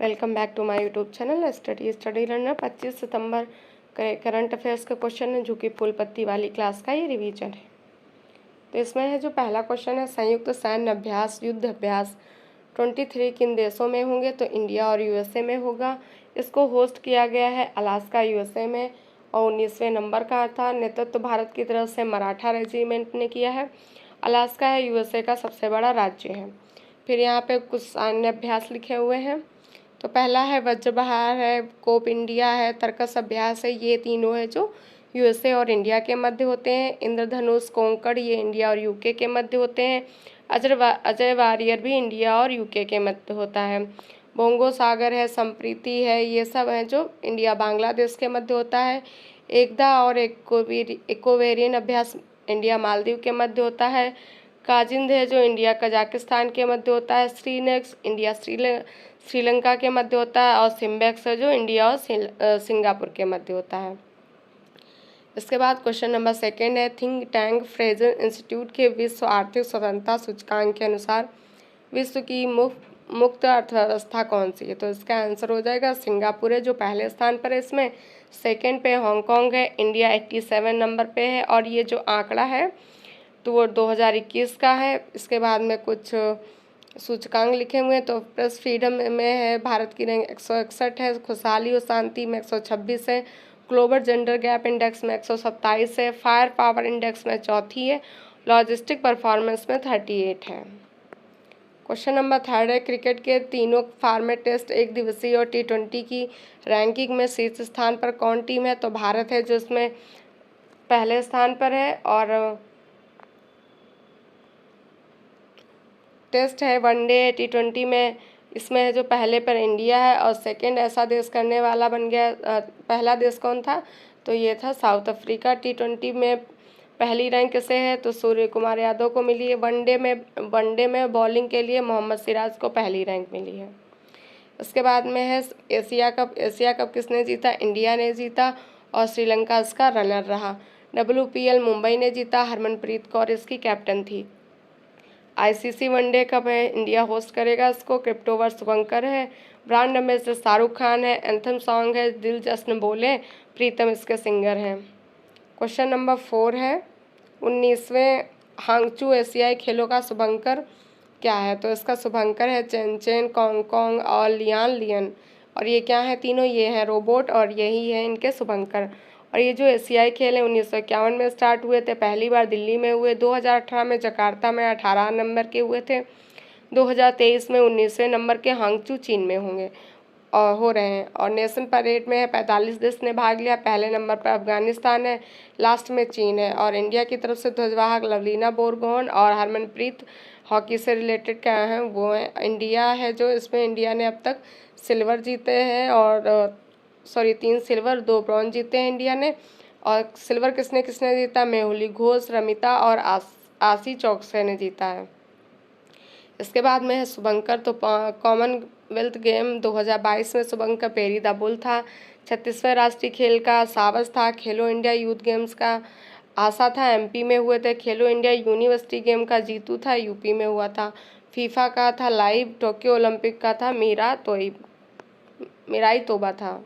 Welcome back to my YouTube channel study learner. 25 सितंबर current affairs का question है जो कि फुल पत्ती वाली क्लास का ये रिवीजन है। तो इसमें है जो पहला क्वेश्चन है, संयुक्त सैन्य अभ्यास युद्ध अभ्यास 23 किन देशों में होंगे? तो इंडिया और यूएसए में होगा। इसको होस्ट किया गया है अलास्का यूएसए में और 19वें नंबर का था। नेतृत्व भारत की तरफ से मराठा रेजिमेंट ने किया है। अलास्का है यूएसए का सबसे बड़ा राज्य है। फिर यहाँ पे कुछ सैन्य अभ्यास लिखे हुए हैं। तो पहला है वज्रबहार है, कोप इंडिया है, तर्कस अभ्यास है। ये तीनों है जो यूएसए और इंडिया के मध्य होते हैं। इंद्रधनुष कोंकण ये इंडिया और यूके के मध्य होते हैं। अजय वारियर भी इंडिया और यूके के मध्य होता है। बोंगो सागर है, संप्रीति है, ये सब है जो इंडिया बांग्लादेश के मध्य होता है। एकदा और इकोवेरियन अभ्यास इंडिया मालदीव के मध्य होता है। काजिंद है जो इंडिया कजाकिस्तान के मध्य होता है। श्रीनेक्स इंडिया श्रीलंका के मध्य होता है। और सिम्बेक्स है जो इंडिया और सिंगापुर के मध्य होता है। इसके बाद क्वेश्चन नंबर 2 है, थिंक टैंक फ्रेजर इंस्टीट्यूट के विश्व आर्थिक स्वतंत्रता सूचकांक के अनुसार विश्व की मुक्त अर्थव्यवस्था कौन सी है? तो इसका आंसर हो जाएगा सिंगापुर है जो पहले स्थान पर है। इसमें सेकंड पे हांगकांग है। इंडिया 87 नंबर पे है। और ये जो आंकड़ा है तो वो 2021 का है। इसके बाद में कुछ सूचकांक लिखे हुए हैं। तो प्रेस फ्रीडम में है भारत की रैंक 161 है। खुशहाली और शांति में 126 है। ग्लोबल जेंडर गैप इंडेक्स में 127 है। फायर पावर इंडेक्स में चौथी है। लॉजिस्टिक परफॉर्मेंस में 38 है। क्वेश्चन नंबर 3 है, क्रिकेट के तीनों फॉर्मेट टेस्ट, एक दिवसीय और T20 की रैंकिंग में शीर्ष स्थान पर कौन टीम है? तो भारत है जो इसमें पहले स्थान पर है। और टेस्ट है वनडे T20 में इसमें है जो पहले पर इंडिया है। और सेकंड ऐसा देश करने वाला बन गया। पहला देश कौन था? तो ये था साउथ अफ्रीका। T20 में पहली रैंक किसे है? तो सूर्य कुमार यादव को मिली है। वनडे में बॉलिंग के लिए मोहम्मद सिराज को पहली रैंक मिली है। इसके बाद में है एशिया कप किसने जीता? इंडिया ने जीता और श्रीलंका इसका रनर रहा। WPL मुंबई ने जीता। हरमनप्रीत कौर इसकी कैप्टन थी। ICC वनडे कप है, इंडिया होस्ट करेगा इसको। क्रिप्टोवर शुभंकर है। ब्रांड एम्बेसडर शाहरुख खान है। एंथम सॉन्ग है दिल जश्न बोले, प्रीतम इसके सिंगर हैं। क्वेश्चन नंबर 4 है, 19वें हांगचू एशियाई खेलों का शुभंकर क्या है? तो इसका शुभंकर है चेन कॉन्ग और लियन। और ये क्या है? तीनों ये हैं रोबोट और यही है इनके शुभंकर। और ये जो एशियाई खेल हैं 1951 में स्टार्ट हुए थे। पहली बार दिल्ली में हुए। 2018 में जकार्ता में 18 नंबर के हुए थे। 2023 में 19वें नंबर के हांगचू चीन में होंगे और हो रहे हैं। और नेशन परेड में है 45 देश ने भाग लिया। पहले नंबर पर अफगानिस्तान है, लास्ट में चीन है। और इंडिया की तरफ से ध्वजवाहक लवलीना बोरगोहन और हरमनप्रीत हॉकी से रिलेटेड क्या हैं वो है इंडिया है जो इसमें इंडिया ने अब तक सिल्वर जीते हैं और 3 सिल्वर 2 ब्रॉन्ज जीते हैं इंडिया ने। और सिल्वर किसने किसने जीता? मेहुली घोष, रमिता और आशी चौकसे ने जीता है। इसके बाद में है शुभंकर। तो कॉमनवेल्थ गेम 2022 में शुभंकर पेरी द बुल था। 36वें राष्ट्रीय खेल का सावज था। खेलो इंडिया यूथ गेम्स का आशा था, MP में हुए थे। खेलो इंडिया यूनिवर्सिटी गेम का जीतू था, UP में हुआ था। फीफा का था लाइव। टोक्यो ओलंपिक का था मिराई तोबा था।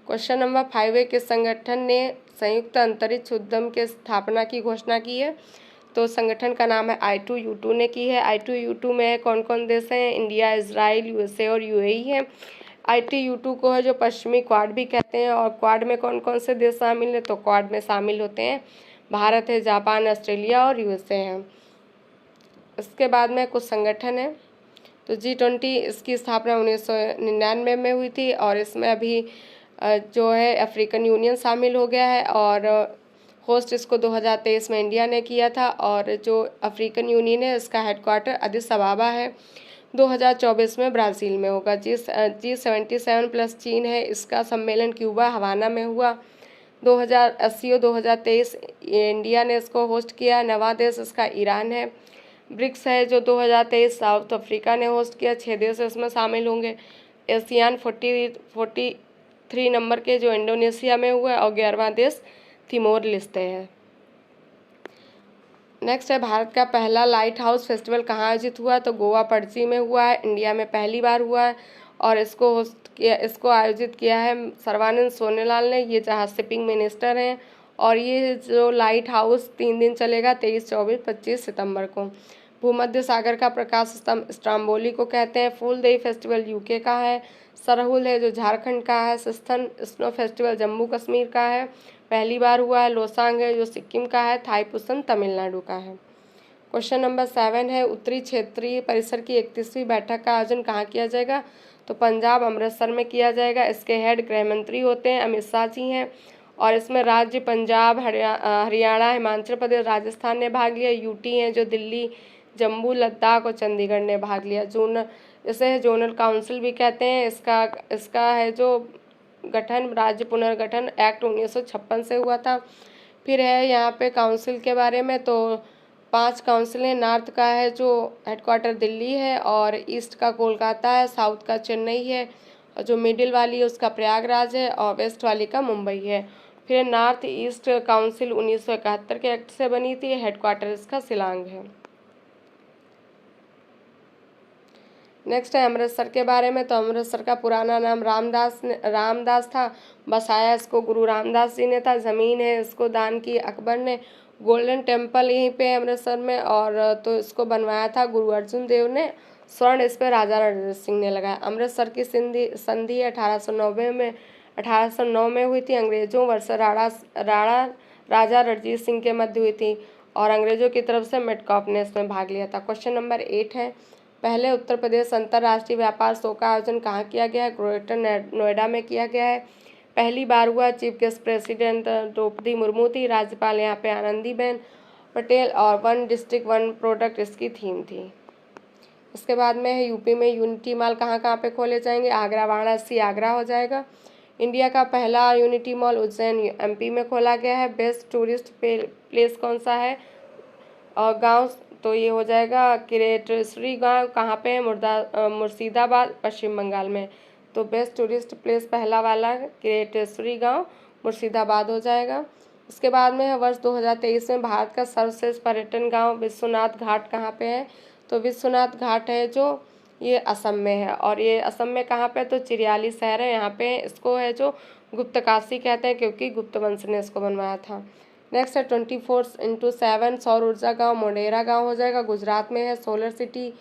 क्वेश्चन नंबर 5 है, किस संगठन ने संयुक्त अंतरिक्ष उद्यम के स्थापना की घोषणा की है? तो संगठन का नाम है I2U2 ने की है। I2U2 में कौन कौन देश हैं? इंडिया, इजराइल, USA और UAE है। I2U2 को है जो पश्चिमी क्वाड भी कहते हैं। और क्वाड में कौन कौन से देश शामिल हैं? तो क्वाड में शामिल होते हैं भारत है, जापान, ऑस्ट्रेलिया और USA हैं। इसके बाद में कुछ संगठन है। तो G20 इसकी स्थापना 1999 में हुई थी। और इसमें अभी जो है अफ्रीकन यूनियन शामिल हो गया है। और होस्ट इसको 2023 में इंडिया ने किया था। और जो अफ्रीकन यूनियन है इसका हेडक्वार्टर अदिस अबाबा है। 2024 में ब्राज़ील में होगा। G77 प्लस चीन है। इसका सम्मेलन क्यूबा हवाना में हुआ। 2080 और 2023 इंडिया ने इसको होस्ट किया। नवा देश इसका ईरान है। ब्रिक्स है जो 2023 साउथ अफ्रीका ने होस्ट किया। 6 देश इसमें शामिल होंगे। एशियान 43 नंबर के जो इंडोनेशिया में हुआ और 11वां देश तिमोर लिस्ते है। नेक्स्ट है, भारत का पहला लाइट हाउस फेस्टिवल कहाँ आयोजित हुआ? तो गोवा पणजी में हुआ है, इंडिया में पहली बार हुआ है। और इसको आयोजित किया है सर्बानंद सोनोवाल ने। ये जहाज शिपिंग मिनिस्टर हैं। और ये जो लाइट हाउस 3 दिन चलेगा, 23, 24, 25 सितंबर को। भूमध्य सागर का प्रकाश स्तंभ स्ट्राम्बोली को कहते हैं। फूलदेई फेस्टिवल यूके का है। सरहुल है जो झारखंड का है। सिस्थन स्नो फेस्टिवल जम्मू कश्मीर का है, पहली बार हुआ है। लोसांग है जो सिक्किम का है। थाईपुसम तमिलनाडु का है। क्वेश्चन नंबर 7 है, उत्तरी क्षेत्रीय परिषद की 31वीं बैठक का आयोजन कहाँ किया जाएगा? तो पंजाब अमृतसर में किया जाएगा। इसके हेड गृह मंत्री होते हैं, अमित शाह जी हैं। और इसमें राज्य पंजाब, हरियाणा, हिमाचल प्रदेश, राजस्थान ने भाग लिया। यूटी हैं जो दिल्ली, जम्मू, लद्दाख और चंडीगढ़ ने भाग लिया। इसे जोनल काउंसिल भी कहते हैं। इसका है जो गठन राज्य पुनर्गठन एक्ट 1956 से हुआ था। फिर है यहाँ पे काउंसिल के बारे में, तो 5 काउंसिल हैं। नॉर्थ का है जो हेडक्वार्टर दिल्ली है, और ईस्ट का कोलकाता है, साउथ का चेन्नई है, और जो मिडिल वाली है उसका प्रयागराज है, और वेस्ट वाली का मुंबई है। फिर नॉर्थ ईस्ट काउंसिल 1971 के एक्ट से बनी थी। हेडक्वार्टर इसका शिलांग है। नेक्स्ट है अमृतसर के बारे में, तो अमृतसर का पुराना नाम रामदास था। बसाया इसको गुरु रामदास जी ने था। ज़मीन है इसको दान की अकबर ने। गोल्डन टेम्पल यहीं पे अमृतसर में, और तो इसको बनवाया था गुरु अर्जुन देव ने। स्वर्ण इस पर राजा रणजीत सिंह ने लगाया। अमृतसर की संधि 1809 में हुई थी। अंग्रेजों वर्ष राजा रणजीत सिंह के मध्य हुई थी, और अंग्रेजों की तरफ से मेटकॉफ ने इसमें भाग लिया था। क्वेश्चन नंबर 8 है, पहले उत्तर प्रदेश अंतर्राष्ट्रीय व्यापार शो का आयोजन कहाँ किया गया है? ग्रेटर नोएडा में किया गया है। पहली बार हुआ। Chief guest president Droupadi Murmu थी। राज्यपाल यहाँ पे आनंदीबेन पटेल, और 1 डिस्ट्रिक्ट 1 प्रोडक्ट इसकी थीम थी। इसके बाद में है यूपी में यूनिटी मॉल कहाँ कहाँ पे खोले जाएंगे? आगरा, वाराणसी, आगरा हो जाएगा। इंडिया का पहला यूनिटी मॉल उज्जैन एमपी में खोला गया है। बेस्ट टूरिस्ट प्लेस कौन सा है? और गांव, तो ये हो जाएगा किरेटश्री गांव। कहाँ पे है? मुर्शिदाबाद, पश्चिम बंगाल में। तो बेस्ट टूरिस्ट प्लेस पहला वाला किरेटश्री गांव, मुर्शिदाबाद हो जाएगा। उसके बाद में है वर्ष 2023 में भारत का सर्वश्रेष्ठ पर्यटन गांव विश्वनाथ घाट कहाँ पे है? तो विश्वनाथ घाट है जो ये असम में है। और ये असम में कहाँ पे? तो चिरियाली शहर है यहाँ पे। इसको है जो गुप्त काशी कहते हैं, क्योंकि गुप्त वंश ने इसको बनवाया था। नेक्स्ट है 24/7 सौर ऊर्जा गांव मोढेरा गांव हो जाएगा, गुजरात में है। सोलर सिटी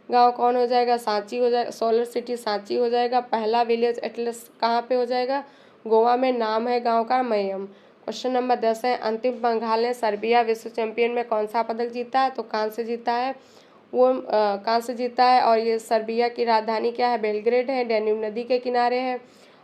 गांव कौन हो जाएगा? सांची हो जाएगा। सोलर सिटी सांची हो जाएगा। पहला विलेज एटलस कहाँ पे हो जाएगा? गोवा में। नाम है गांव का मयम। क्वेश्चन नंबर 10 है, अंतिम बंगाल ने सर्बिया विश्व चैंपियन में कौन सा पदक जीता है? तो कांस्य जीता है। कांस्य जीता है। और ये सर्बिया की राजधानी क्या है? बेलग्रेड है। डेन्यूब नदी के किनारे है।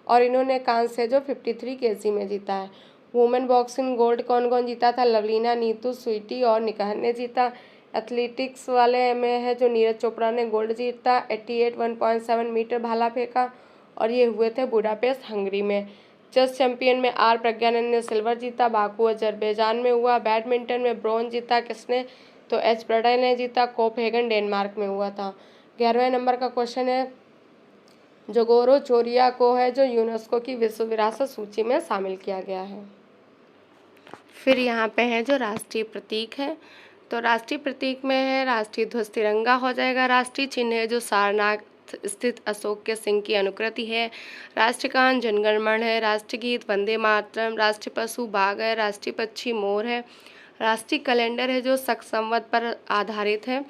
और इन्होंने कांस्य जो 53 kg में जीता है। वुमेन बॉक्सिंग गोल्ड कौन कौन जीता था? लवलीना, नीतू, स्वीटी और निकहर ने जीता। एथलेटिक्स वाले में है जो नीरज चोपड़ा ने गोल्ड जीता। 88 1.7 मीटर भाला फेंका, और ये हुए थे बुडापेस्ट हंगरी में। चेस चैंपियन में आर प्रज्ञानंद ने सिल्वर जीता। बाकू अजरबैजान में हुआ। बैडमिंटन में ब्रॉन्ज जीता किसने? तो एच प्रणय ने जीता। कोपहेगन डेनमार्क में हुआ था। 11वें नंबर का क्वेश्चन है, जोगोरो चोरिया को है जो यूनेस्को की विश्व विरासत सूची में शामिल किया गया है। फिर यहाँ पे है जो राष्ट्रीय प्रतीक है, तो राष्ट्रीय प्रतीक में है राष्ट्रीय ध्वज तिरंगा हो जाएगा। राष्ट्रीय चिन्ह है जो सारनाथ स्थित अशोक के सिंह की अनुकृति है। राष्ट्रगान जनगणमन है। राष्ट्रीय गीत वंदे मातरम। राष्ट्रीय पशु बाघ है। राष्ट्रीय पक्षी मोर है। राष्ट्रीय कैलेंडर है जो शक संवत पर आधारित है।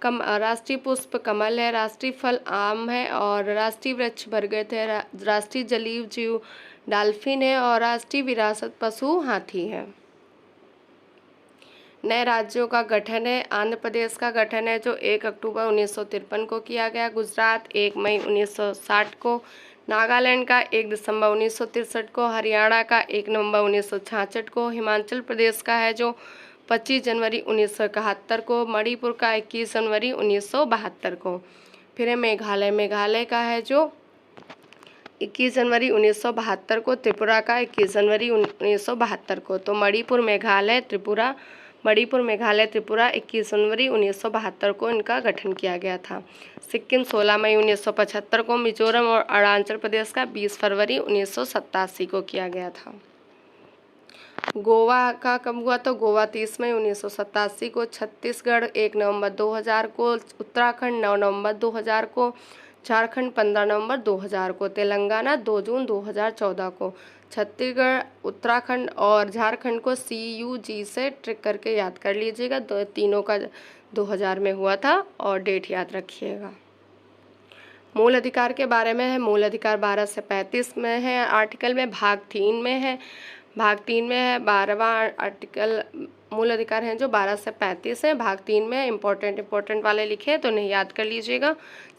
राष्ट्रीय पुष्प कमल है। राष्ट्रीय फल आम है। और राष्ट्रीय वृक्ष बरगद है। राष्ट्रीय जलीय जीव डॉल्फिन है। और राष्ट्रीय विरासत पशु हाथी है। नए राज्यों का गठन है। आंध्र प्रदेश का गठन है जो 1 अक्टूबर 1953 को किया गया। गुजरात 1 मई 1960 को। नागालैंड का 1 दिसंबर 1963 को। हरियाणा का 1 नवंबर 1966 को। हिमाचल प्रदेश का है जो 25 जनवरी 1971 को। मणिपुर का 21 जनवरी 1972 को। फिर है मेघालय का है जो 21 जनवरी 1972 को। त्रिपुरा का 21 जनवरी 1972 को। तो मणिपुर मेघालय त्रिपुरा 21 जनवरी 1972 को इनका गठन किया गया था। सिक्किम 16 मई 1975 को। मिजोरम और अरुणाचल प्रदेश का 20 फरवरी 1987 को किया गया था। गोवा का कब हुआ? तो गोवा 30 मई 1987 को। छत्तीसगढ़ 1 नवंबर 2000 को। उत्तराखंड 9 नवंबर 2000 को। झारखंड 15 नवंबर 2000 को, तेलंगाना 2 जून 2014 को, छत्तीसगढ़, उत्तराखंड और झारखंड को CUG से ट्रिक करके याद कर लीजिएगा। तीनों का 2000 में हुआ था और डेट याद रखिएगा। मूल अधिकार के बारे में है, मूल अधिकार 12 से 35 में है, आर्टिकल में भाग 3 में है, भाग 3 में है 12वां आर्टिकल। मूल अधिकार हैं जो 12 से 35 हैं, भाग 3 में इंपॉर्टेंट वाले लिखे हैं तो नहीं याद कर लीजिएगा।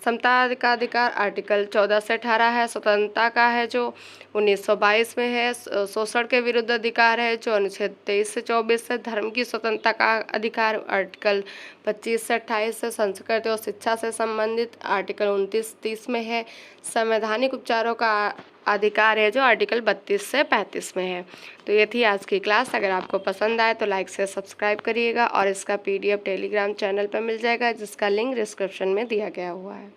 समता का अधिकार आर्टिकल 14 से 18 है, स्वतंत्रता का है जो 1922 में है, शोषण के विरुद्ध अधिकार है जो अनुच्छेद 23 से 24 है, धर्म की स्वतंत्रता का अधिकार आर्टिकल 25 से 28 है, संस्कृति और शिक्षा से संबंधित आर्टिकल 29-30 में है, संवैधानिक उपचारों का अधिकार है जो आर्टिकल 32 से 35 में है। तो ये थी आज की क्लास। अगर आपको पसंद आए तो लाइक से सब्सक्राइब करिएगा और इसका PDF टेलीग्राम चैनल पर मिल जाएगा जिसका लिंक डिस्क्रिप्शन में दिया गया हुआ है।